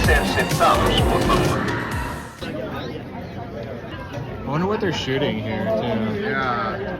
ser sentados, por favor. I wonder what they're shooting here, too. Yeah.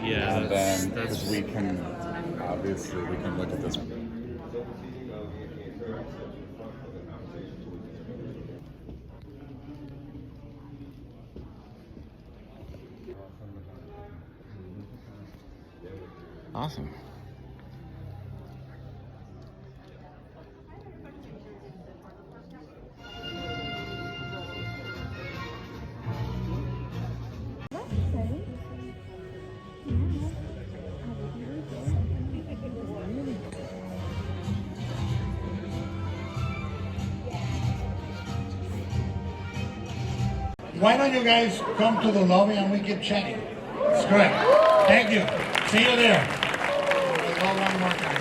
Yeah, and then that's we can look at this. awesome. Why don't you guys come to the lobby and we keep chatting? It's great. Thank you. See you there. We'll go one more time.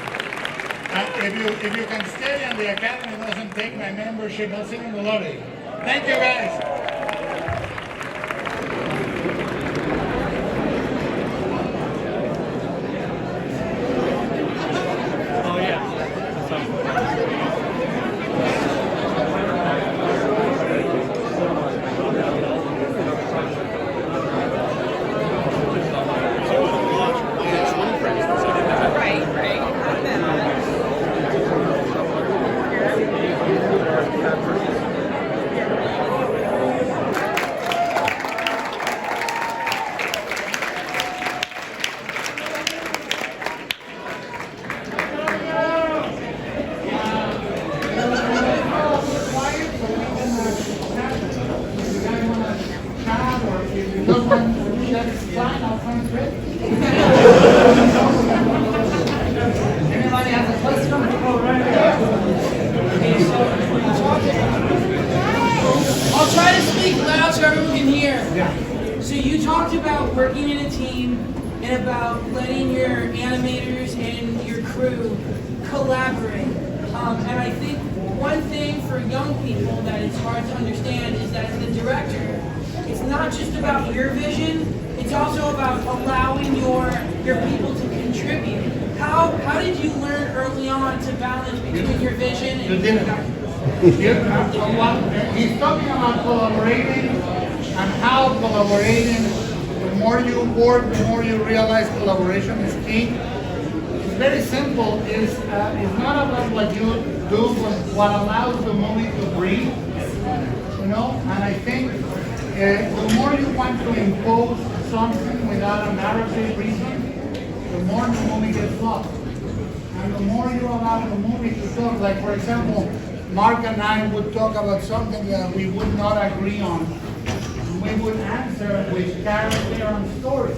If you can stay and the academy doesn't take my membership, I'll see you in the lobby. Thank you guys. I'll try to speak loud so everyone can hear. So you talked about working in a team and about letting your animators and your crew collaborate. And I think one thing for young people that it's hard to understand is that as the director, it's not just about your vision, it's also about allowing your people to contribute. How did you learn early on to balance between your vision and He's talking about collaborating and how collaborating, the more you work, the more you realize collaboration is key. It's very simple. It's not about what you do, but what allows the movie to breathe. You know, and I think the more you want to impose something without a narrative reason, the more the movie gets lost. And the more you allow the movie to talk, like for example, Mark and I would talk about something that we would not agree on. We would answer with character and story.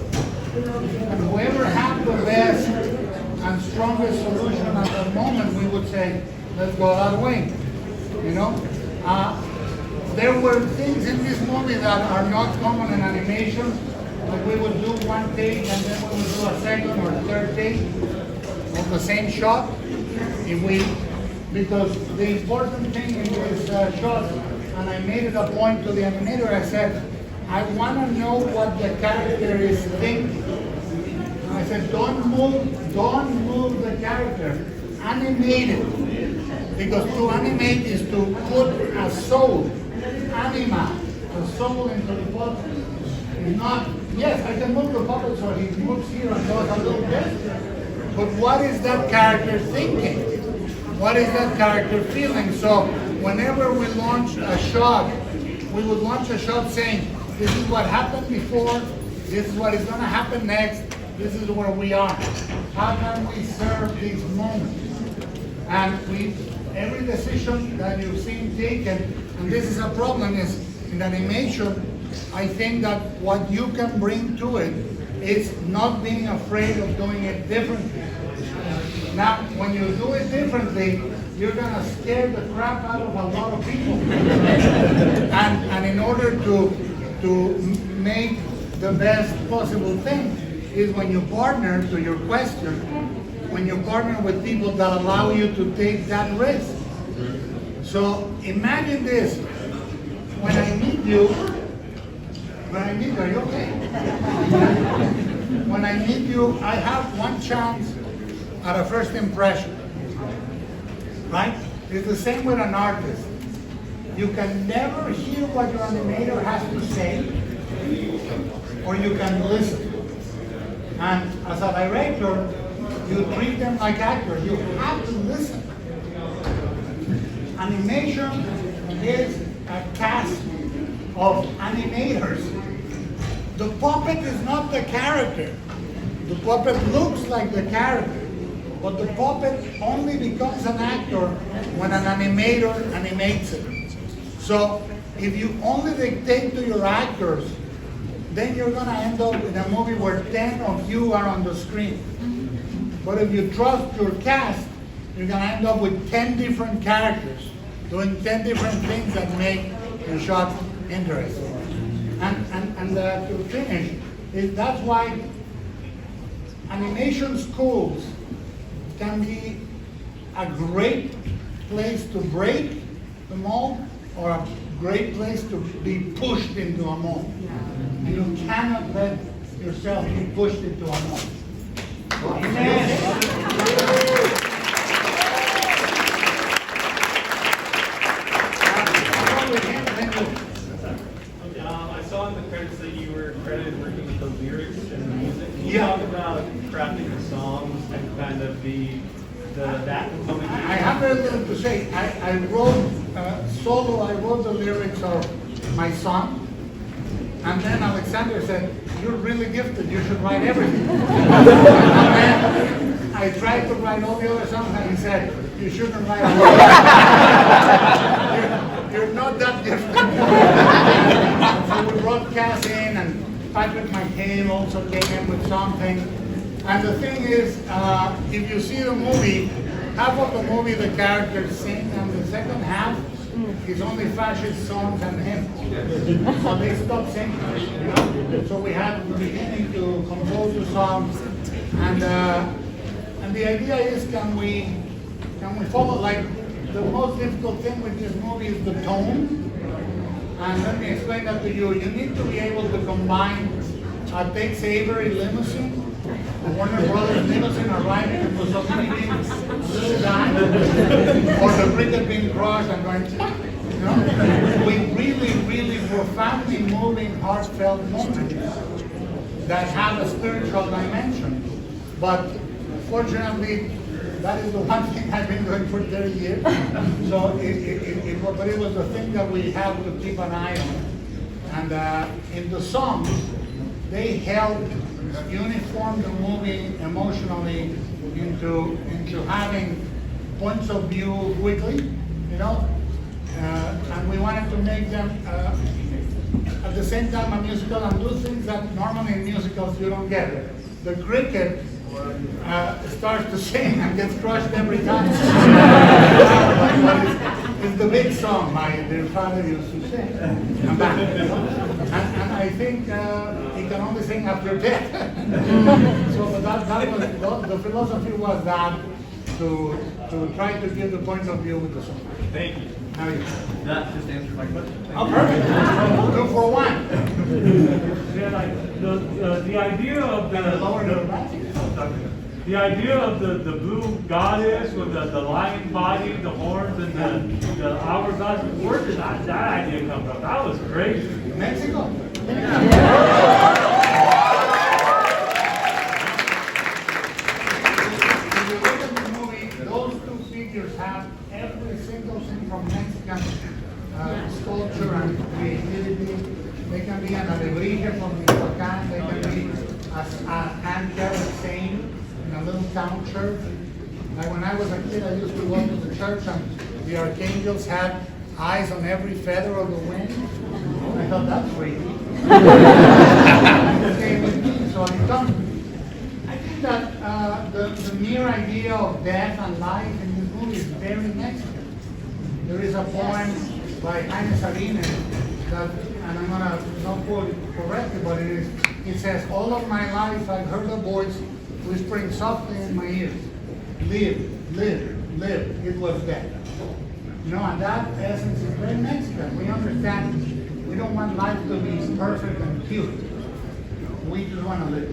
And whoever had the best and strongest solution at that moment, we would say, let's go that way. You know, there were things in this movie that are not common in animation. Like we would do one take and then we would do a second or third take of the same shot. Because the important thing in this shot, and I made it a point to the animator, I said, I want to know what the character is thinking. And I said, don't move the character, animate it. Because to animate is to put a soul, anima, a soul into the puppet. It's not, yes, I can move the puppet so he moves here and goes a little bit. But what is that character thinking? What is that character feeling? So whenever we launch a shot, we would launch a shot saying, this is what happened before, this is what is going to happen next, this is where we are. How can we serve these moments? And every decision that you've seen taken, and this is a problem, is in animation, I think that what you can bring to it is not being afraid of doing it differently. Now, when you do it differently, you're going to scare the crap out of a lot of people. And in order to make the best possible thing is when you partner, to your question, when you partner with people that allow you to take that risk. So imagine this. When I meet you, are you okay? When I meet you, I have one chance at a first impression, right? It's the same with an artist. You can never hear what your animator has to say, or you can listen. And as a director, you treat them like actors. You have to listen. Animation is a cast of animators. The puppet is not the character. The puppet looks like the character. But the puppet only becomes an actor when an animator animates it. So if you only dictate to your actors, then you're going to end up with a movie where 10 of you are on the screen. But if you trust your cast, you're going to end up with 10 different characters doing 10 different things that make your shot interesting. And to finish, that's why animation schools can be a great place to break the mold or a great place to be pushed into a mold. And you cannot let yourself be pushed into a mold. Amen. I saw in the credits that you were credited working with the lyrics and the music. Can you Yeah. talk about crafting the songs and kind of that component? I have very little to say. I wrote solo. I wrote the lyrics of my song, and then Alexander said, "You're really gifted. You should write everything." And then I tried to write all the other songs, and he said, "You shouldn't write all of them. You're not that gifted." So we brought Cass in, and Patrick McHale also came in with something. And the thing is, if you see the movie, half of the movie the characters sing, and the second half is only fascist songs and hymns. So they stopped singing. You know? So we had at the beginning to compose the songs, and the idea is, can we follow, like, the most difficult thing with this movie is the tone. And let me explain that to you. You need to be able to combine a Tex Avery limousine, a Warner Brothers limousine arriving in Mussolini being dying, or the Britain being crushed and going, you know, with really, really profoundly moving, heartfelt moments that have a spiritual dimension. But fortunately, that is the one thing I've been doing for 30 years. So it was the thing that we have to keep an eye on. And in the songs, they help uniform the movie emotionally into having points of view quickly, you know. And we wanted to make them at the same time a musical and do things that normally in musicals you don't get. The cricket starts to sing and gets crushed every time. great song my dear father used to sing. I'm back. And I think he can only sing after death. So that was, the philosophy was that to try to give the point of view with the song. Thank you. Now you. That just answered my question. Oh, perfect. 2 for 1. Yeah, like the idea of the idea of the blue goddess with the lion body, the horns, and the hourglass. Where did that idea come from? That was crazy. Mexico. If you look at the movie, those 2 figures have every single thing from Mexican sculpture and creativity. They can be an alebrije from Michoacán. They can be a hand-carved saint in a little town church. Like when I was a kid, I used to go to the church and the archangels had eyes on every feather of the wing. I thought that's crazy. So I think that the mere idea of death and life in this movie is very Mexican. There is a poem by Jaime Sabines that, and I'm gonna not quote it correctly, but it says, all of my life I've heard a voice whispering softly in my ears, live, live, live, it was death. You know, and that essence is very Mexican. We understand, we don't want life to be perfect and cute. We just want to live.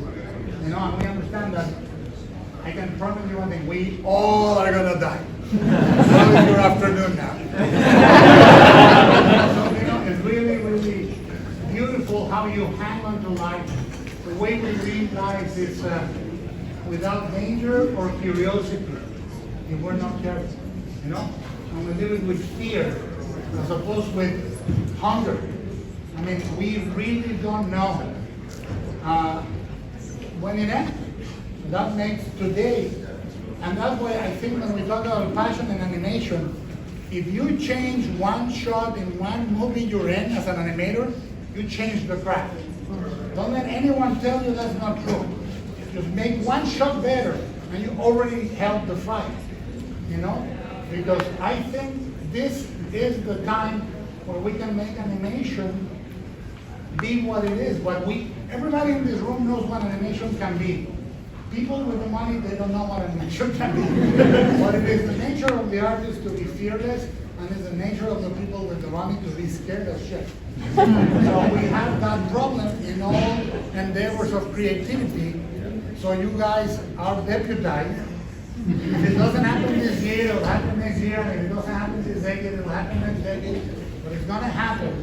You know, and we understand that, I can promise you one thing, we all are gonna die. How is your afternoon now? So, you know, it's really, really beautiful how you hang on to life. The way we live life is without danger or curiosity, if we're not careful, you know? And we live it with fear, as opposed with hunger. I mean, we really don't know when it ends. That makes today. And that's why I think when we talk about passion in animation, if you change one shot in one movie you're in as an animator, you change the craft. Don't let anyone tell you that's not true. Just make one shot better, and you already held the fight. You know? Because I think this is the time where we can make animation be what it is. Everybody in this room knows what animation can be. People with the money, they don't know what animation can be. But it is the nature of the artist to be fearless, and it's the nature of the people with the money to be scared as shit. So we have that problem in all endeavors of creativity. So you guys are deputized. If it doesn't happen this year, it'll happen next year. And if it doesn't happen this decade, it'll happen next decade. But it's gonna happen.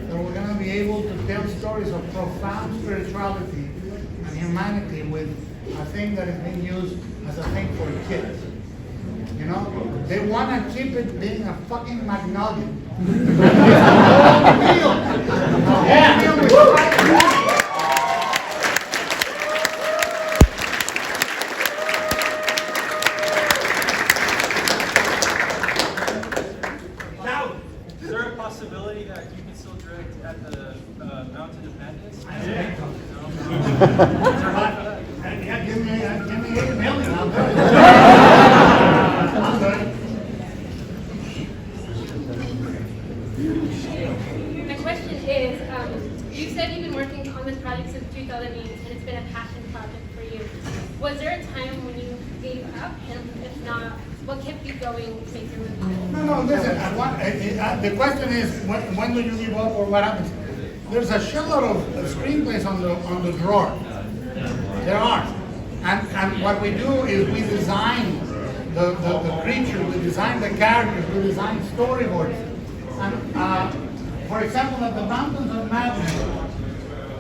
So we're gonna be able to tell stories of profound spirituality and humanity with a thing that is being used as a thing for kids. You know? They want to keep it being a fucking magnolia. Now, is there a possibility that you can still direct at the Mountain of Madness? Yeah, give me $8 million, I'll do it. I'll do it. My question is, you said you've been working on this project since 2008, and it's been a passion project for you. Was there a time when you gave up, and if not, what kept you going to make your movie? No, listen, the question is, when do you give up or what happens? There's a shitload of screenplays on the drawer. There are. And what we do is we design the creatures, we design the characters, we design storyboards. And for example, at the Mountains of Madness,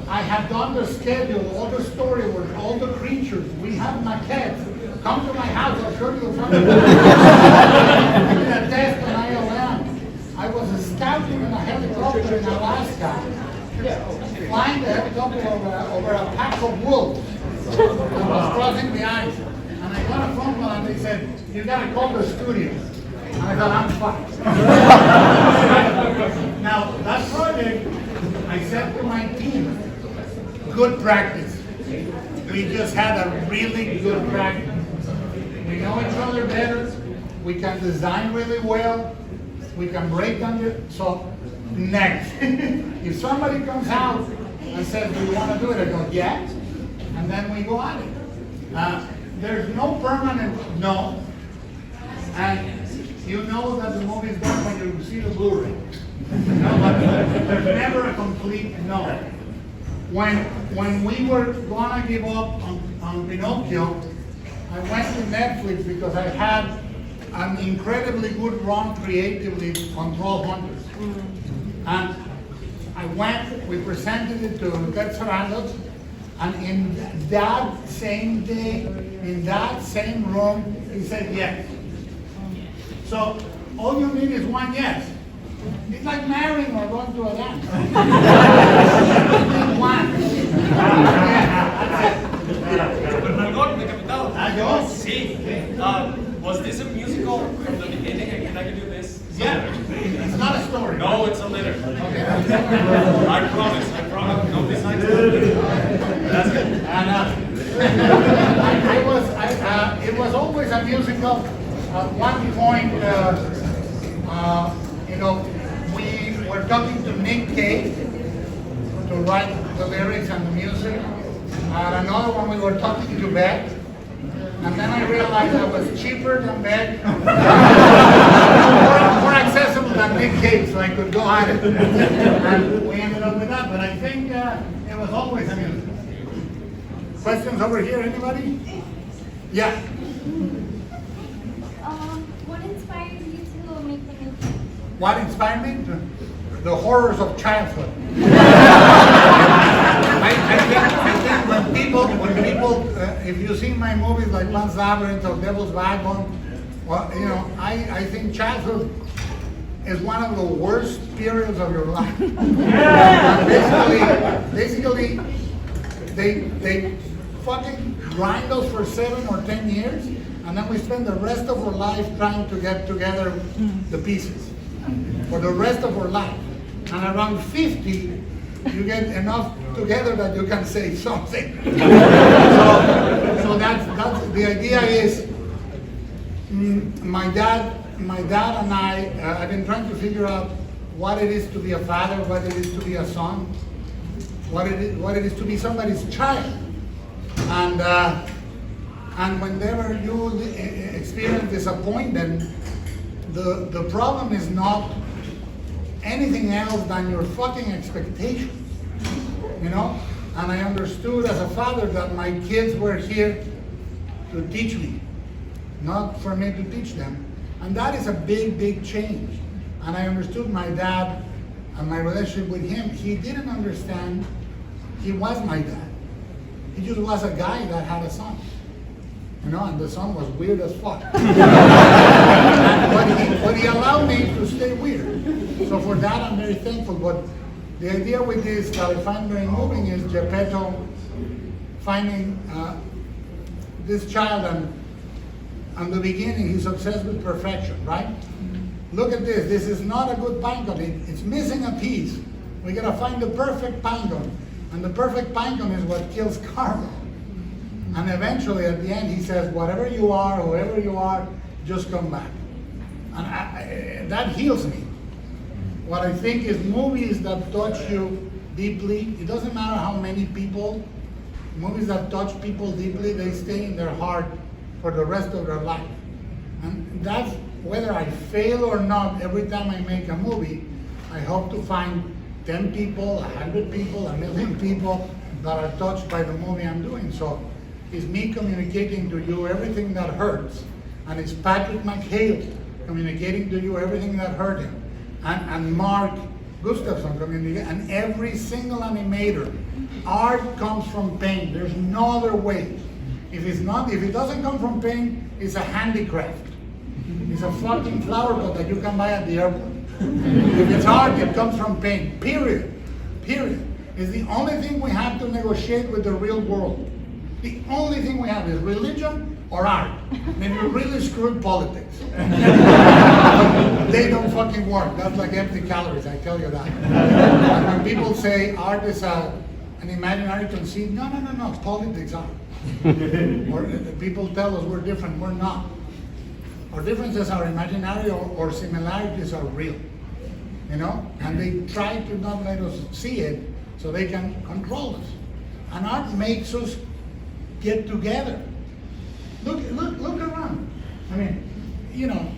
I have done the schedule, all the storyboards, all the creatures. We have maquettes. Come to my house, I'll show you the front of it. I did a test on ILM. I was scouting in a helicopter in Alaska, flying the helicopter over a pack of wolves. I was crossing the ice, and I got a phone call and they said, you gotta call the studio. And I thought, I'm fucked. Now, that project, I said to my team, good practice. We just had a really good practice. We know each other better, we can design really well, we can break down your, so next. If somebody comes out and says, do you want to do it? I go, yeah. And then we go at it. There's no permanent no. And you know that the movie is done when you see the Blu-ray. No, but there's never a complete no. When we were gonna give up on Pinocchio, I went to Netflix because I had an incredibly good run creatively on 12 Hunters. And I went, we presented it to Ted Sarandos, and in that same day, in that same room, he said yes. So all you need is one yes. It's like marrying or going to a dance. You need one. Sí. Was this a musical from the beginning? And can I do this? Yeah. It's not a story. No, it's a letter. Okay. I promise. No, besides that's good. And it was always a musical. At one point, you know, we were talking to Nick Cave to write the lyrics and the music. And another one, we were talking to Beck. And then I realized I was cheaper than Beck, more accessible than Nick Cave, so I could go at it. And we ended up with that. But I think it was always a musical. Questions over here, anybody? Yeah. What inspired you to make the movie? What inspired me? The horrors of childhood. I think when people, if you see my movies like Pan's Labyrinth or Devil's Backbone, well, you know, I think childhood is one of the worst periods of your life. Basically, they fucking grind us for 7 or 10 years, and then we spend the rest of our life trying to get together the pieces for the rest of our life. And around 50, you get enough together that you can say something. So that's the idea is, my dad and I, I've been trying to figure out what it is to be a father, what it is to be a son, what it is to be somebody's child. And whenever you experience disappointment, the problem is not anything else than your fucking expectations, you know? And I understood as a father that my kids were here to teach me, not for me to teach them. And that is a big, big change. And I understood my dad and my relationship with him. He didn't understand he was my dad. He just was a guy that had a son. You know, and the son was weird as fuck. but he allowed me to stay weird. So for that, I'm very thankful. But the idea with this that I find very moving is Geppetto finding this child, and in the beginning, he's obsessed with perfection, right? Look at this. This is not a good pinecone. It's missing a piece. We gotta find the perfect pinecone. And the perfect pinecone is what kills Carlo. And eventually, at the end, he says, whatever you are, whoever you are, just come back. And that heals me. What I think is movies that touch you deeply, it doesn't matter how many people, movies that touch people deeply, they stay in their heart for the rest of their life. And that's whether I fail or not. Every time I make a movie, I hope to find 10 people, 100 people, 1,000,000 people that are touched by the movie I'm doing. So it's me communicating to you everything that hurts, and it's Patrick McHale communicating to you everything that hurt him, and Mark Gustafson communicating, and every single animator. Art comes from pain. There's no other way. If it doesn't come from pain, it's a handicraft. It's a fucking flower pot that you can buy at the airport. If it's art, it comes from pain. Period. It's the only thing we have to negotiate with the real world. The only thing we have is religion or art. Then we really screwed politics. They don't fucking work. That's like empty calories, I tell you that. And when people say art is an imaginary conceit, no, politics are. Or people tell us we're different, we're not. Our differences are imaginary or similarities are real, you know? And they try to not let us see it so they can control us. And art makes us get together. Look around. I mean, you know,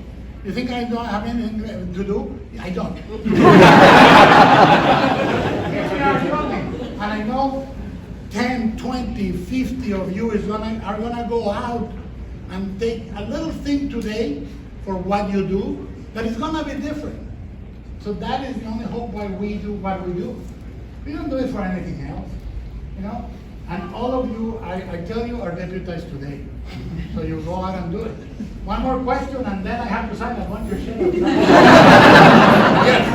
you think I don't have anything to do? I don't. Here we are talking. And I know 10, 20, 50 of you are gonna go out and take a little thing today for what you do that is gonna be different. So that is the only hope why we do what we do. We don't do it for anything else, you know? And all of you, I tell you, are deputized today. So you go out and do it. One more question and then I have to sign a bunch of shit. Yes.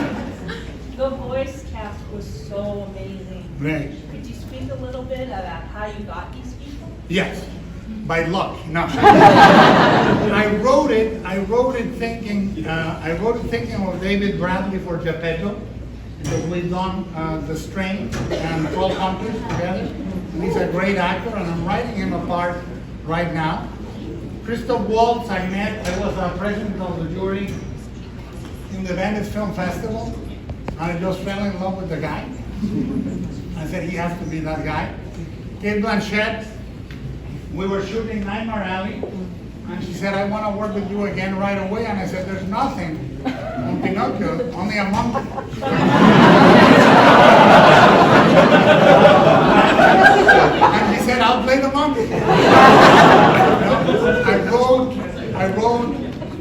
The voice cast was so amazing. Great. Could you speak a little bit about how you got these people? Yes, by luck. No. I wrote it thinking of David Bradley for Geppetto, because we've done The Strain and 12 Countries together. And he's a great actor, and I'm writing him a part right now. Christoph Waltz, I was a president of the jury in the Venice Film Festival, and I just fell in love with the guy. I said, he has to be that guy. Kate Blanchett, we were shooting Nightmare Alley, and she said, I want to work with you again right away. And I said, there's nothing on Pinocchio, only a monkey. And she said, I'll play the monkey. I wrote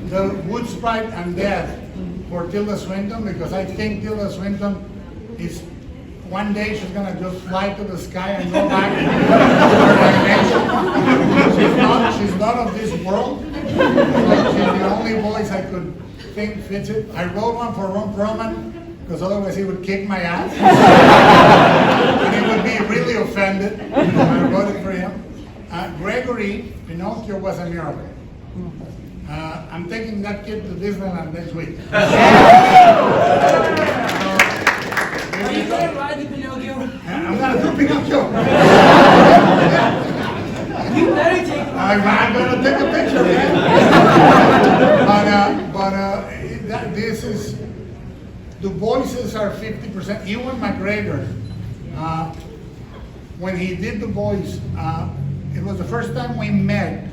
the Wood Sprite and Death for Tilda Swinton because I think Tilda Swinton is, one day she's gonna just fly to the sky and go back to her dimension. She's not of this world. She's the only voice I could think fits it. I wrote one for Ron Perlman because otherwise he would kick my ass. And he would be really offended. I wrote it for him. Gregory, Pinocchio was a miracle. I'm taking that kid to Disneyland next week. Are you going to ride the Pinocchio? I'm going to do Pinocchio. You better take a I'm going to take a picture, man. This is, the voices are 50%. Ewan McGregor, when he did the voice, it was the first time we met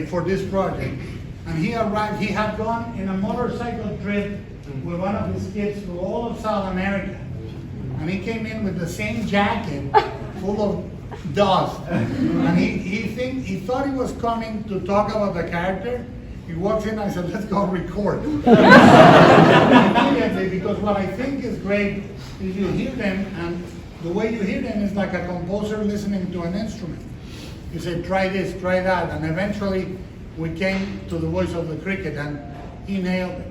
for this project. And he arrived, he had gone in a motorcycle trip with one of his kids through all of South America. And he came in with the same jacket full of dust. And he thought he was coming to talk about the character. He walks in and I said, let's go record. Immediately, because what I think is great is you hear them, and the way you hear them is like a composer listening to an instrument. You say, try this, try that, and eventually we came to the voice of the cricket and he nailed it,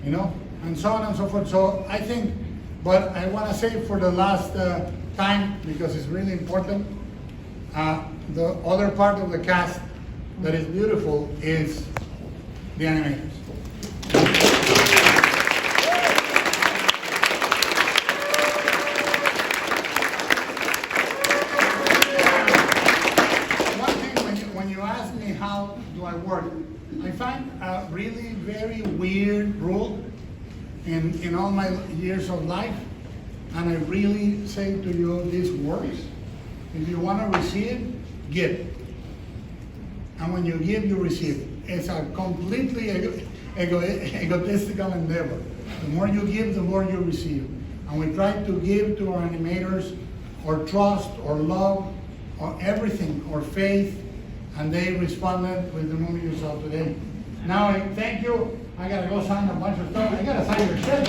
you know, and so on and so forth. So I think, but I want to say for the last time, because it's really important, the other part of the cast that is beautiful is the animators. One thing, when you ask me how do I work, I find a really very weird rule in all my years of life, and I really say to you, this works. If you want to receive, give. And when you give, you receive. It's a completely egotistical endeavor. The more you give, the more you receive. And we try to give to our animators or trust or love or everything or faith, and they responded with the movie you saw today. Now, thank you. I gotta go sign a bunch of stuff. I gotta sign your shit.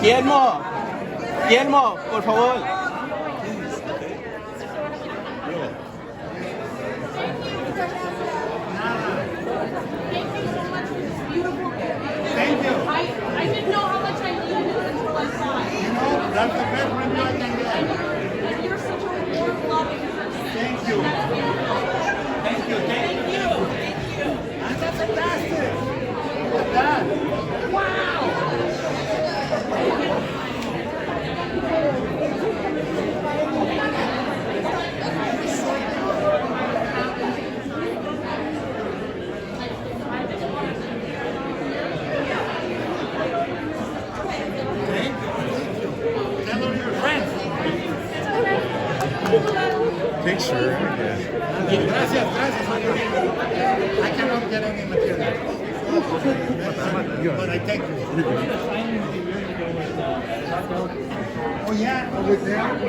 Guillermo, Guillermo, por favor. Thank you. I didn't know how much I needed it until I saw it. You know, that's the best review I can get. And you're such a warm, loving person. Thank you. That's beautiful. Thank you. Thank you. Thank you. That's fantastic. Look at that. Hello to your friends. Picture. Yeah. Gracias, gracias. I cannot get any material. But I thank you. Oh yeah, over there.